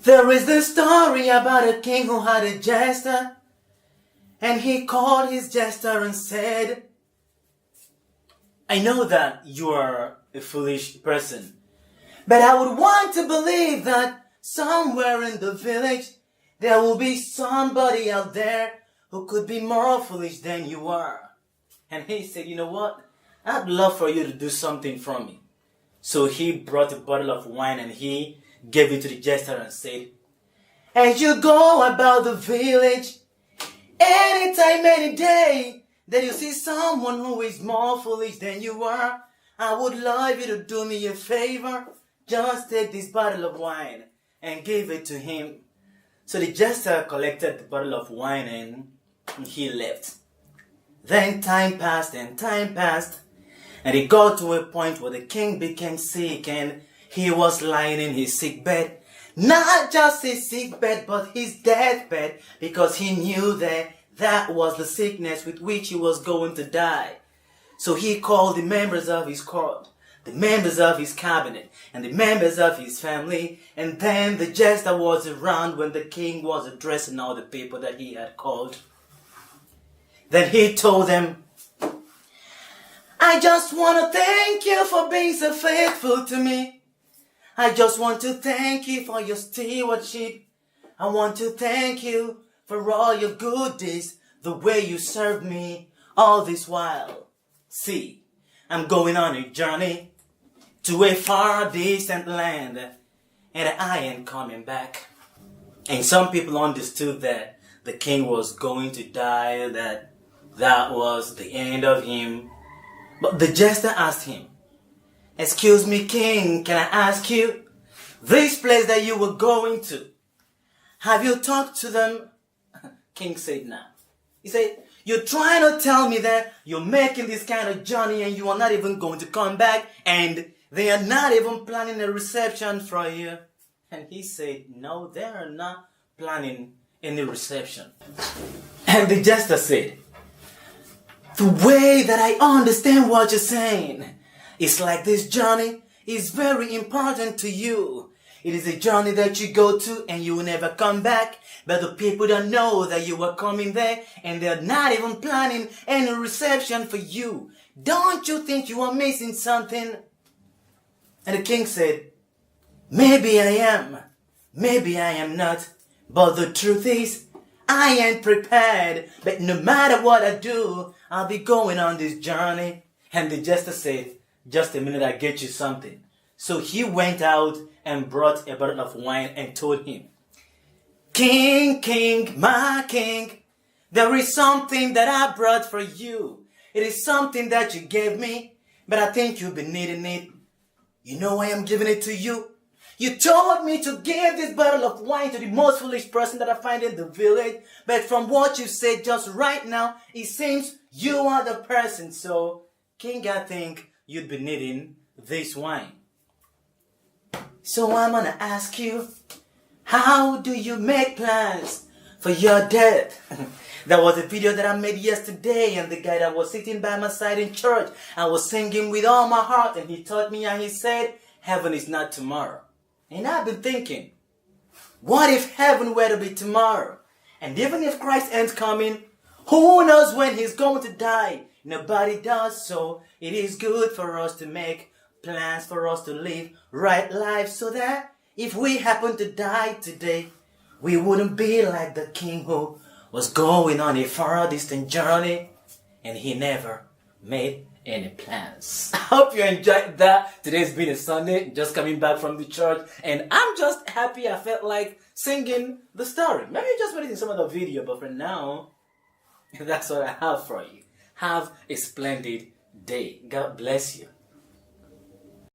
There is this story about a king who had a jester, and he called his jester and said, I know that you are a foolish person, but I would want to believe that somewhere in the village there will be somebody out there who could be more foolish than you are. And he said, you know what? I'd love for you to do something for me. So he brought a bottle of wine and he gave it to the jester and said, as you go about the village, anytime, any day, that you see someone who is more foolish than you are, I would love you to do me a favor. Just take this bottle of wine and give it to him. So the jester collected the bottle of wine and he left. Then time passed, and it got to a point where the king became sick and he was lying in his sick bed. Not just his sick bed, but his deathbed, because he knew that that was the sickness with which he was going to die. So he called the members of his court, the members of his cabinet, and the members of his family, and then the jester was around when the king was addressing all the people that he had called. Then he told them, I just want to thank you for being so faithful to me. I just want to thank you for your stewardship. I want to thank you for all your good deeds, the way you served me all this while. See, I'm going on a journey to a far distant land, and I ain't coming back. And some people understood that the king was going to die, that was the end of him. But the jester asked him, excuse me, king, can I ask you, this place that you were going to, have you talked to them? King said, no. He said, you're trying to tell me that you're making this kind of journey and you are not even going to come back, and they are not even planning a reception for you? And he said, no, they are not planning any reception. And the jester said, the way that I understand what you're saying, it's like this journey is very important to you. It is a journey that you go to and you will never come back. But the people don't know that you are coming there and they're not even planning any reception for you. Don't you think you are missing something? And the king said, maybe I am. Maybe I am not. But the truth is, I ain't prepared. But no matter what I do, I'll be going on this journey. And the jester said, just a minute, I'll get you something. So he went out and brought a bottle of wine and told him, King, king, my king, there is something that I brought for you. It is something that you gave me, but I think you've been needing it. You know why I'm giving it to you? You told me to give this bottle of wine to the most foolish person that I find in the village, but from what you said just right now, it seems you are the person. So, king, I think you'd be needing this wine. So I'm gonna ask you, how do you make plans for your death? That was a video that I made yesterday, and the guy that was sitting by my side in church, I was singing with all my heart, and he taught me and he said, heaven is not tomorrow. And I've been thinking, what if heaven were to be tomorrow? And even if Christ ain't coming, who knows when he's going to die? Nobody does, so it is good for us to make plans for us to live right lives, so that if we happen to die today, we wouldn't be like the king who was going on a far distant journey and he never made any plans. I hope you enjoyed that. Today's been a Sunday, just coming back from the church, and I'm just happy I felt like singing the story. Maybe just put it in some other video, but for now, that's what I have for you. Have a splendid day. God bless you.